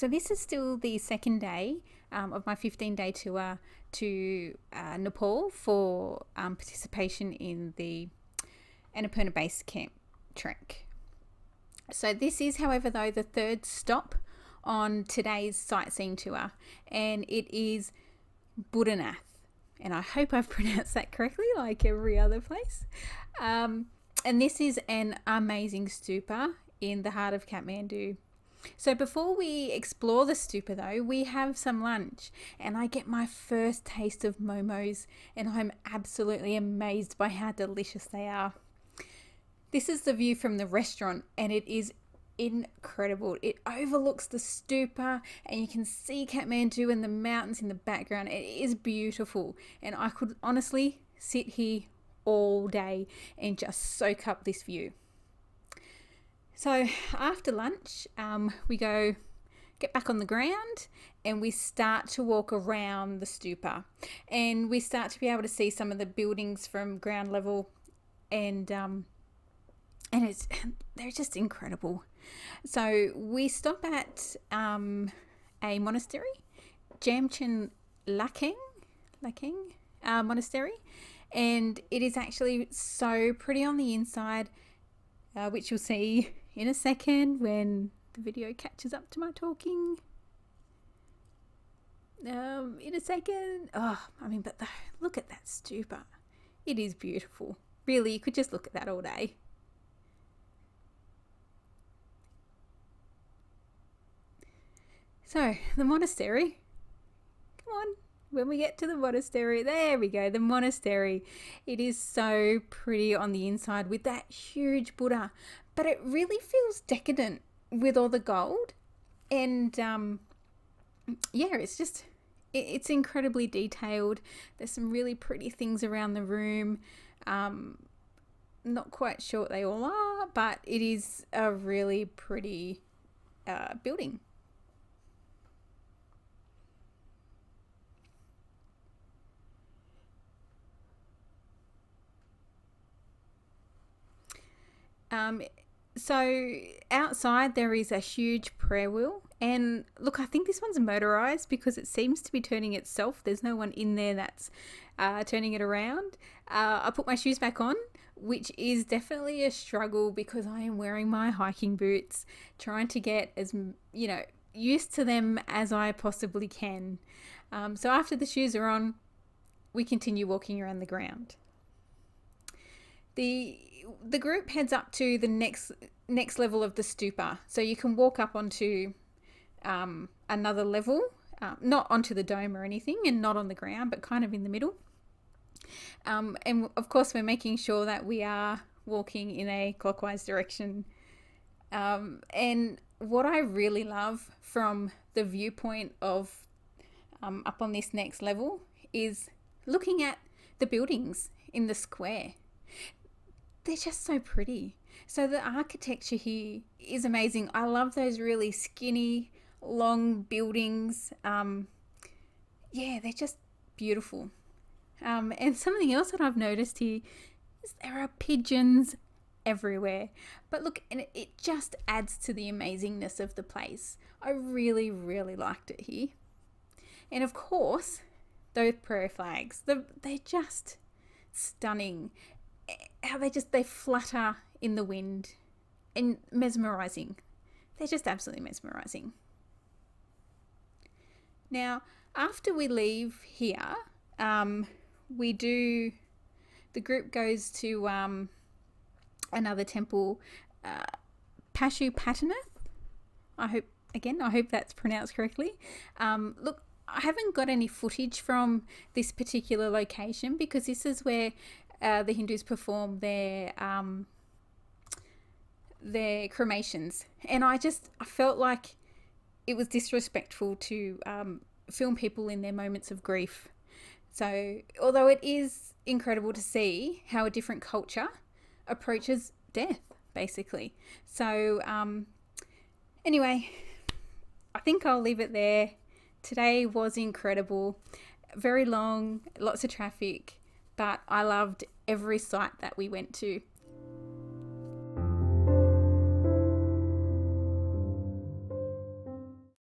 So this is still the second day of my 15-day tour to Nepal for participation in the Annapurna Base Camp trek. So this is, however, though, the third stop on today's sightseeing tour, and it is Boudhanath. And I hope I've pronounced that correctly, like every other place. And this is an amazing stupa in the heart of Kathmandu. So before we explore the stupa, though, we have some lunch, and I get my first taste of momos, and I'm absolutely amazed by how delicious they are. This is the view from the restaurant, and it is incredible. It overlooks the stupa, and you can see Kathmandu and the mountains in the background. It is beautiful, and I could honestly sit here all day and just soak up this view. So after lunch, we get back on the ground and we start to walk around the stupa, and we start to be able to see some of the buildings from ground level, and they're just incredible. So we stop at a monastery, Jamchen Lakeng monastery, and it is actually so pretty on the inside, which you'll see in a second when the video catches up to my talking. In a second. Look at that stupa. It is beautiful. Really, you could just look at that all day. So, the monastery. Come on. When we get to the monastery, there we go, the monastery. It is so pretty on the inside with that huge Buddha, but it really feels decadent with all the gold. And it's incredibly detailed. There's some really pretty things around the room. Not quite sure what they all are, but it is a really pretty building. So outside there is a huge prayer wheel, and look, I think this one's motorized because it seems to be turning itself. There's no one in there that's turning it around. I put my shoes back on, which is definitely a struggle because I am wearing my hiking boots, trying to get as used to them as I possibly can. So after the shoes are on, we continue walking around the ground. The group heads up to the next level of the stupa, so you can walk up onto another level, not onto the dome or anything, and not on the ground, but kind of in the middle. And of course, we're making sure that we are walking in a clockwise direction. And what I really love from the viewpoint of up on this next level is looking at the buildings in the square. They're just so pretty. So the architecture here is amazing. I love those really skinny, long buildings. They're just beautiful. And something else that I've noticed here is there are pigeons everywhere. But look, and it just adds to the amazingness of the place. I really, really liked it here. And of course, those prayer flags, they're just stunning. How they flutter in the wind, and mesmerizing. They're just absolutely mesmerizing. Now, after we leave here, the group goes to another temple, Pashupatinath. I hope that's pronounced correctly. Look, I haven't got any footage from this particular location because this is where the Hindus perform their cremations, and I felt like it was disrespectful to film people in their moments of grief. So although it is incredible to see how a different culture approaches death, basically. So anyway, I think I'll leave it there. Today was incredible, very long, lots of traffic, but I loved every site that we went to.